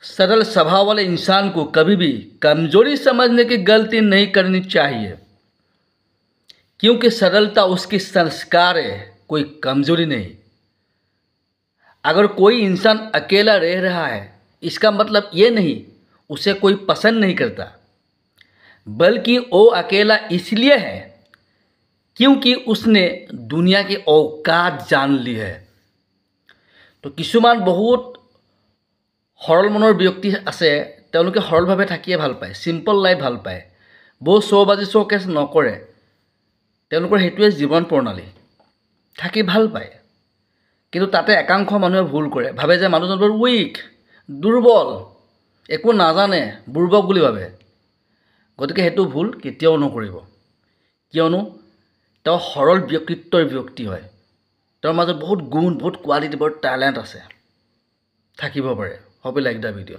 सरल स्वभाव वाले इंसान को कभी भी कमजोरी समझने की गलती नहीं करनी चाहिए, क्योंकि सरलता उसकी संस्कार है, कोई कमजोरी नहीं। अगर कोई इंसान अकेला रह रहा है, इसका मतलब ये नहीं उसे कोई पसंद नहीं करता, बल्कि वो अकेला इसलिए है क्योंकि उसने दुनिया की औकात जान ली है। तो কিছুমান বহুত সৰল মনৰ ব্যক্তি আছে, তেওঁলোকে সৰলভাৱে থাকিয়ে ভাল পায়, সিম্পল লাইফ ভাল পায়, বহু চৌবাজি চৌকেছ নকৰে, তেওঁলোকৰ সেইটোৱে জীৱন প্ৰণালী, থাকি ভাল পায়। কিন্তু তাতে একাংশ মানুহে ভুল কৰে, ভাবে যে মানুহজন বৰ উইক, দুৰ্বল, একো নাজানে, বুৰ্বক বুলি ভাবে। গতিকে সেইটো ভুল কেতিয়াও নকৰিব, কিয়নো তেওঁ সৰল ব্যক্তিত্বৰ ব্যক্তি হয়। তেওঁৰ মাজত বহুত গুণ, বহুত কোৱালিটি, বহুত টেলেণ্ট আছে, থাকিব পাৰে। Hope you like the video.